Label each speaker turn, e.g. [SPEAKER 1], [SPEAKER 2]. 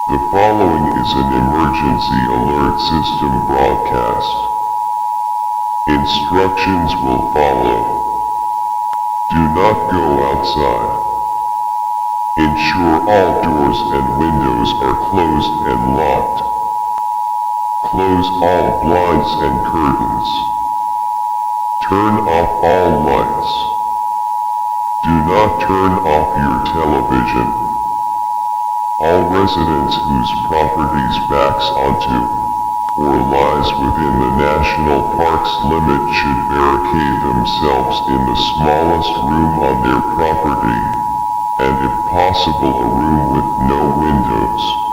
[SPEAKER 1] The following is an emergency alert system broadcast. Instructions will follow. Do not go outside. Ensure all doors and windows are closed and locked. Close all blinds and curtains. Turn off all lights. Do not turn off your television. All residents whose properties backs onto or lies within the national park's limit should barricade themselves in the smallest room on their property, and if possible a room with no windows.